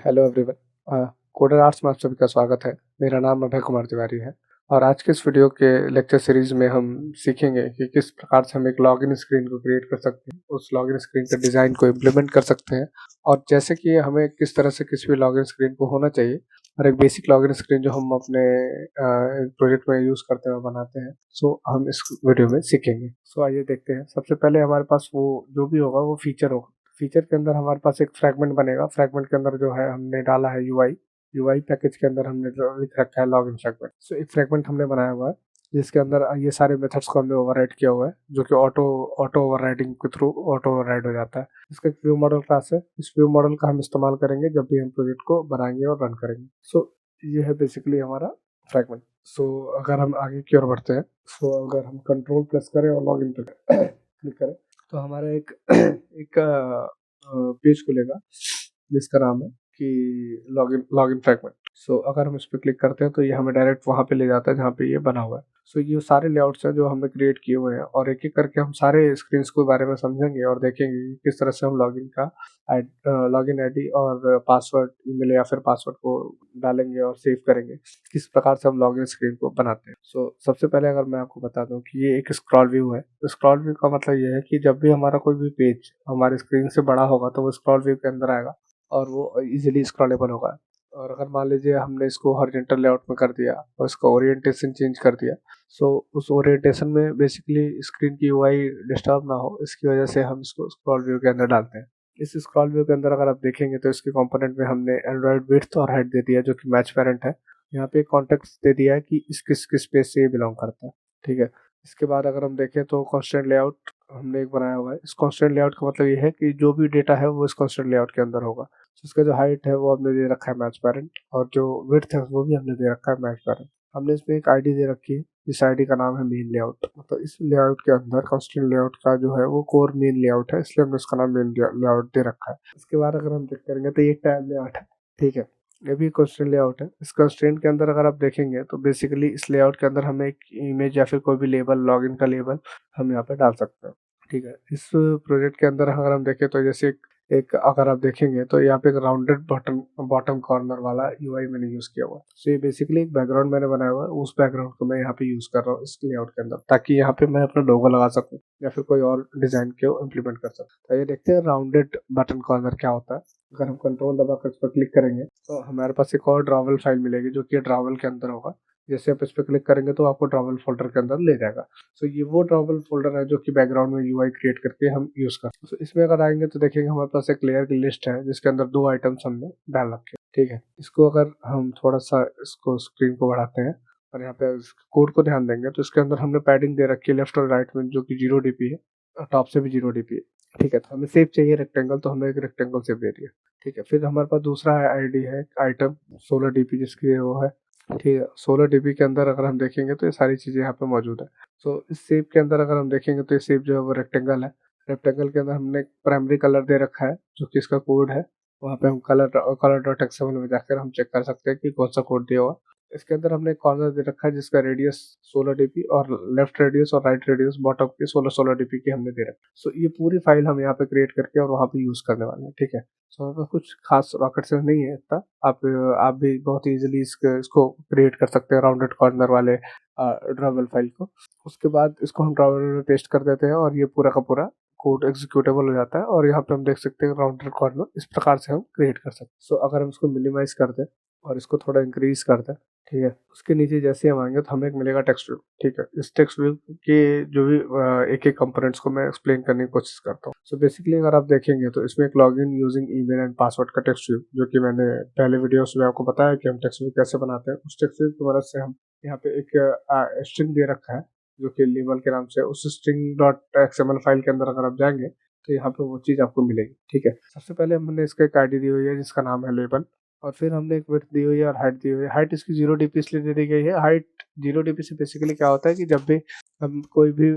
Hello everyone. Coder arts में आप सभी का स्वागत है। मेरा नाम अभय कुमार तिवारी है और आज के इस वीडियो के लेक्चर सीरीज में हम सीखेंगे कि किस प्रकार से हम एक लॉगिन स्क्रीन को क्रिएट कर सकते हैं, उस लॉगिन स्क्रीन के डिज़ाइन को इम्प्लीमेंट कर सकते हैं और जैसे कि हमें किस तरह से किसी भी लॉगिन स्क्रीन को होना चाहिए और एक बेसिक लॉगिन स्क्रीन जो हम अपने प्रोजेक्ट में यूज़ करते हैं और बनाते हैं, सो हम इस वीडियो में सीखेंगे। सो आइए देखते हैं। सबसे पहले हमारे पास वो जो भी होगा वो फीचर होगा। फीचर के अंदर हमारे पास एक फ्रैगमेंट बनेगा। फ्रैगमेंट के अंदर जो है हमने डाला है यूआई। यूआई पैकेज के अंदर हमने जो लिख रखा है लॉगिन फ्रैगमेंट। सो एक फ्रैगमेंट हमने बनाया हुआ है जिसके अंदर ये सारे मेथड्स को हमने ओवरराइड किया हुआ है, जो कि ऑटो ऑटो ओवरराइडिंग के थ्रू ऑटो ओवरराइड हो जाता है। इसका एक व्यू मॉडल क्लास है। इस व्यू मॉडल का हम इस्तेमाल करेंगे जब भी हम प्रोजेक्ट को बनाएंगे और रन करेंगे। सो ये है बेसिकली हमारा फ्रैगमेंट। सो अगर हम आगे की ओर बढ़ते हैं, सो अगर हम कंट्रोल प्रेस करें और लॉगिन पे क्लिक करें तो हमारा एक एक पेज खुलेगा जिसका नाम है कि लॉगिन लॉगिन फ्रैगमेंट। सो अगर हम इस पर क्लिक करते हैं तो ये हमें डायरेक्ट वहाँ पे ले जाता है जहाँ पे ये बना हुआ है। सो ये सारे लेआउट्स हैं जो हमने क्रिएट किए हुए हैं और एक एक करके हम सारे स्क्रीन्स के बारे में समझेंगे और देखेंगे कि किस तरह से हम लॉगिन का लॉगिन आईडी और पासवर्ड, ईमेल या फिर पासवर्ड को डालेंगे और सेव करेंगे, किस प्रकार से हम लॉगिन स्क्रीन को बनाते हैं। सो सबसे पहले अगर मैं आपको बता दूं कि ये एक स्क्रॉल व्यू है। स्क्रॉल व्यू का मतलब ये है कि जब भी हमारा कोई भी पेज हमारे स्क्रीन से बड़ा होगा तो वो स्क्रॉल व्यू के अंदर आएगा और वो इजीली स्क्रॉलेबल होगा। और अगर मान लीजिए हमने इसको हॉरिजॉन्टल लेआउट में कर दिया और इसका ओरिएंटेशन चेंज कर दिया, सो उस ओरिएंटेशन में बेसिकली स्क्रीन की यूआई डिस्टर्ब ना हो, इसकी वजह से हम इसको स्क्रॉल व्यू के अंदर डालते हैं। इस स्क्रॉल व्यू के अंदर अगर आप देखेंगे तो इसके कंपोनेंट में हमने एंड्रॉइड विड्थ और हाइट दे दिया जो कि मैच पेरेंट है। यहाँ पे कॉन्टेक्स्ट दे दिया है कि इस किस पेज से ये बिलोंग करता है। ठीक है। इसके बाद अगर हम देखें तो कॉन्स्टेंट लेआउट हमने एक बनाया हुआ है। इस कॉन्स्टेंट लेआउट का मतलब ये है कि जो भी डेटा है वो इस कॉन्स्टेंट लेआउट के अंदर होगा। इसका जो हाइट है वो हमने दे रखा है मैच पेरेंट और जो विड्थ है वो भी हमने दे रखा है मैच पेरेंट। हमने इसमें एक आईडी दे रखी है जिस आईडी का नाम है मेन लेआउट। मतलब इस लेआउट के अंदर कॉन्स्टेंट लेआउट का जो है वो कोर मेन लेआउट है, इसलिए हमने इसका नाम मेन लेआउट दे रखा है। इसके बाद अगर हम चेक करेंगे तो ये टैब लेआउट है। ठीक है। ये भी कंस्ट्रेंट लेआउट है। इस कंस्ट्रेंट के अंदर अगर आप देखेंगे तो बेसिकली इस लेआउट के अंदर हमें एक इमेज या फिर कोई भी लेबल, लॉगिन का लेबल हम यहाँ पे डाल सकते हैं। ठीक है। इस प्रोजेक्ट के अंदर अगर हम देखें तो जैसे एक अगर आप देखेंगे तो यहाँ पे एक राउंडेड बटन बॉटम कॉर्नर वाला यूआई मैंने यूज किया हुआ है। सो ये बेसिकली एक बैकग्राउंड मैंने बनाया हुआ है, उस बैकग्राउंड को मैं यहाँ पे यूज कर रहा हूँ इस लेआउट के अंदर, ताकि यहाँ पे मैं अपना लोगो लगा सकूँ या फिर कोई और डिजाइन को इम्प्लीमेंट कर सकूँ। तो ये देखते हैं राउंडेड बटन कॉर्नर क्या होता है। अगर हम कंट्रोल दबाकर इस पर क्लिक करेंगे तो हमारे पास एक और ड्रावल फाइल मिलेगी जो कि ड्रावल के अंदर होगा। जैसे आप इस पर क्लिक करेंगे तो आपको ड्रावल फोल्डर के अंदर ले जाएगा। सो ये वो ड्रावल फोल्डर है जो कि बैकग्राउंड में यूआई क्रिएट करके हम यूज करते हैं। सो इसमें अगर आएंगे तो देखेंगे हमारे पास एक लेयर की लिस्ट है जिसके अंदर 2 आइटम्स हमने डाल रखे हैं। ठीक है। इसको अगर हम थोड़ा सा इसको स्क्रीन को बढ़ाते हैं और यहाँ पे कोड को ध्यान देंगे तो इसके अंदर हमने पैडिंग दे रखी है लेफ्ट और राइट में, जो कि 0 dp है और टॉप से भी 0 dp है। ठीक है। तो हमें सेव चाहिए रेक्टेंगल, तो हमने एक रेक्टेंगल सेव दे दिया। ठीक है। फिर हमारे पास दूसरा आईडी है आइटम 16 dp जिसकी वो है। ठीक है। 16 dp के अंदर अगर हम देखेंगे तो ये सारी चीज़ें यहाँ पे मौजूद है। सो इस शेप के अंदर अगर हम देखेंगे तो ये शेप जो है वो रेक्टेंगल है। रेक्टेंगल के अंदर हमने प्राइमरी कलर दे रखा है जो कि इसका कोड है। वहाँ पे हम कलर डॉट एक्सएमएल में जाकर हम चेक कर सकते हैं कि कौन सा कोड दिया हुआ। इसके अंदर हमने एक कॉर्नर दे रखा है जिसका रेडियस 16 dp और लेफ्ट रेडियस और राइट रेडियस बॉटम के 16 dp की हमने दे रखा है। सो ये पूरी फाइल हम यहाँ पे क्रिएट करके और वहाँ पे यूज करने वाले हैं। ठीक है। सो हमारे पास कुछ खास रॉकेट साइंस नहीं है इतना। आप भी बहुत इजीली इसको क्रिएट कर सकते हैं राउंडेड कॉर्नर वाले ड्रावल फाइल को। उसके बाद इसको हम ड्रावल में पेस्ट कर देते हैं और ये पूरा का पूरा कोड एग्जीक्यूटेबल हो जाता है और यहाँ पे हम देख सकते हैं राउंडेड कॉर्नर इस प्रकार से हम क्रिएट कर सकते हैं। सो अगर हम इसको मिनिमाइज कर दें और इसको थोड़ा इंक्रीज कर दें, ठीक है, उसके नीचे जैसे हम आएंगे तो हमें एक मिलेगा टेक्स्ट व्यू। ठीक है। इस टेक्स्ट व्यू के जो भी एक एक कंपोनेंट्स को मैं एक्सप्लेन करने की कोशिश करता हूँ। सो बेसिकली अगर आप देखेंगे तो इसमें एक login using email and password का टेक्स्ट व्यू, जो कि मैंने पहले वीडियोस में आपको बताया कि हम टेक्स्ट व्यू कैसे बनाते हैं, उस टेक्स्ट व्यू की मदद से हम यहाँ पे एक स्ट्रिंग दे रखा है जो कि लेबल के नाम से, उस स्ट्रिंग डॉट एक्सएमएल फाइल के अंदर अगर आप जाएंगे तो यहाँ पे वो चीज़ आपको मिलेगी। ठीक है। सबसे पहले हमने इसका एक आईडी दी हुई है जिसका नाम है लेबल और फिर हमने एक विड्थ दी हुई है और हाइट दी हुई है। हाइट इसकी 0 dp इसलिए दे दी गई है। हाइट 0 dp से बेसिकली क्या होता है कि जब भी हम कोई भी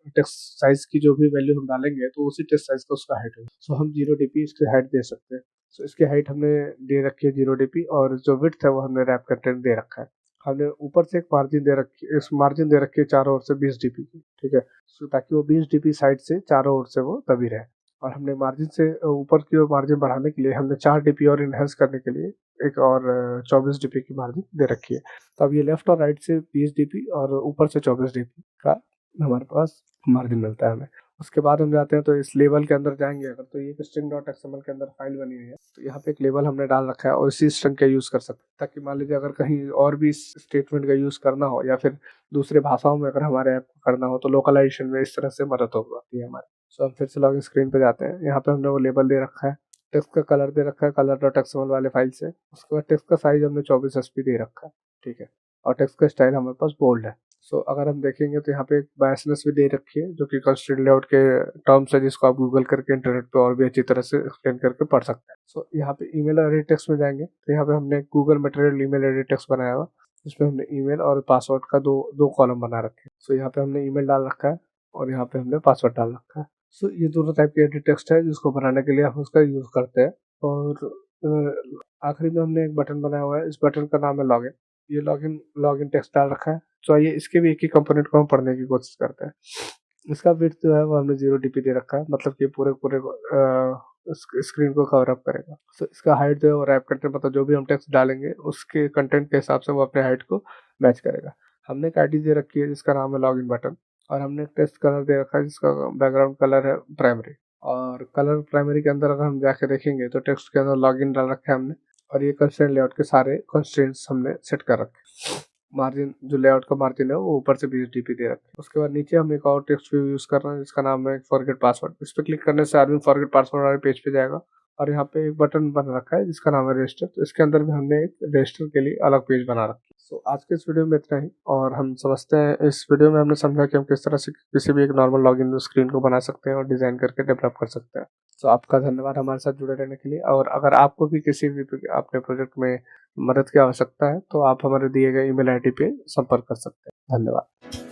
टेक्स्ट साइज की जो भी वैल्यू हम डालेंगे तो उसी टेक्स्ट साइज का उसका हाइट होगा। सो हम 0 dp इसकी हाइट दे सकते हैं। सो इसकी हाइट हमने दे रखी है 0 dp और जो विड्थ है वो हमने रैप कंटेंट दे रखा है। हमने ऊपर से एक मार्जिन दे रखी है, इस मार्जिन दे रखी है चारों ओर से 20 dp की। ठीक है। सो ताकि वो 20 dp साइड से चारों ओर से वो दबी रहे। और हमने मार्जिन से ऊपर की ओर मार्जिन बढ़ाने के लिए हमने 4 डीपी और इनहेंस करने के लिए एक और 24 डीपी की मार्जिन दे रखी है। तो अब ये लेफ्ट और राइट से 20 डीपी और ऊपर से 24 डीपी का हमारे पास मार्जिन मिलता है हमें। उसके बाद हम जाते हैं तो इस लेबल के अंदर जाएंगे अगर, तो ये एक string.xml के अंदर फाइल बनी हुई है, तो यहाँ पे एक लेबल हमने डाल रखा है और इसी स्ट्रिंग का यूज़ कर सकते हैं, ताकि मान लीजिए अगर कहीं और भी इस स्टेटमेंट का यूज़ करना हो या फिर दूसरे भाषाओं में अगर हमारे ऐप को करना हो तो लोकलाइजेशन में इस तरह से मदद हो पाती है हमारी। सो हम फिर से लॉगिन स्क्रीन पे जाते हैं। यहाँ पे हमने वो लेबल दे रखा है, टेक्स्ट का कलर दे रखा है color.xml वाले फाइल से। उसके बाद टेक्स्ट का साइज हमने 24 SP दे रखा है, ठीक है, और टेक्स्ट का स्टाइल हमारे पास बोल्ड है। सो अगर हम देखेंगे तो यहाँ पे एक बायसनेस भी दे रखी है जो कि कंस्ट्रेंट लेआउट के टर्म्स है, जिसको आप गूगल करके इंटरनेट पे और भी अच्छी तरह से एक्सप्लेन करके पढ़ सकते हैं। सो यहाँ पे ईमेल एडिट टेक्स्ट में जाएंगे तो यहाँ पे हमने Google material email edit text बनाया हुआ, जिसमें हमने ईमेल और पासवर्ड का दो कॉलम बना रखे हैं। सो यहाँ पे हमने ईमेल डाल रखा है और यहाँ पे हमने पासवर्ड डाल रखा है। सो ये दोनों टाइप के एडिट टेक्स्ट है जिसको बनाने के लिए हम उसका यूज करते हैं। और आखिरी में हमने एक बटन बनाया हुआ है, इस बटन का नाम है लॉगिन। ये लॉगिन टेक्स्ट डाल रखा है। तो आइए इसके भी एक ही कंपोनेंट को हम पढ़ने की कोशिश करते हैं। इसका विड्थ जो है वो हमने 0 डीपी दे रखा है, मतलब कि पूरे पूरे स्क्रीन को कवर अप करेगा। तो इसका हाइट जो है वो रैप कंटेंट, मतलब जो भी हम टेक्स्ट डालेंगे उसके कंटेंट के हिसाब से वो अपने हाइट को मैच करेगा। हमने एक आईडी दे रखी है जिसका नाम है लॉगिन बटन, और हमने एक टेक्स्ट कलर दे रखा है जिसका बैकग्राउंड कलर है प्राइमरी। और कलर प्राइमरी के अंदर अगर हम जाके देखेंगे तो टेक्स्ट के अंदर लॉगिन डाल रखा है हमने, और ये कंस्ट्रेंट लेआउट के सारे कंस्ट्रेंट्स हमने सेट कर रखे हैं। मार्जिन जो लेआउट का मार्जिन है वो ऊपर से 20 डीपी दे रखे हैं। उसके बाद नीचे हम एक और टेक्स्ट व्यू यूज कर रहे हैं जिसका नाम है फॉरगेट पासवर्ड। इस पर क्लिक करने से आदमी फॉरगेट पासवर्ड वाले पेज पे जाएगा, और यहाँ पे एक बटन बन रखा है जिसका नाम है रजिस्टर। तो इसके अंदर भी हमने एक रजिस्टर के लिए अलग पेज बना रखा है। सो आज के इस वीडियो में इतना ही, और हम समझते हैं इस वीडियो में हमने समझा कि हम किस तरह से किसी भी एक नॉर्मल लॉगिन स्क्रीन को बना सकते हैं और डिजाइन करके डेवलप कर सकते हैं। तो आपका धन्यवाद हमारे साथ जुड़े रहने के लिए, और अगर आपको भी किसी भी अपने प्रोजेक्ट में मदद की आवश्यकता है तो आप हमारे दिए गए ईमेल आईडी पे संपर्क कर सकते हैं। धन्यवाद।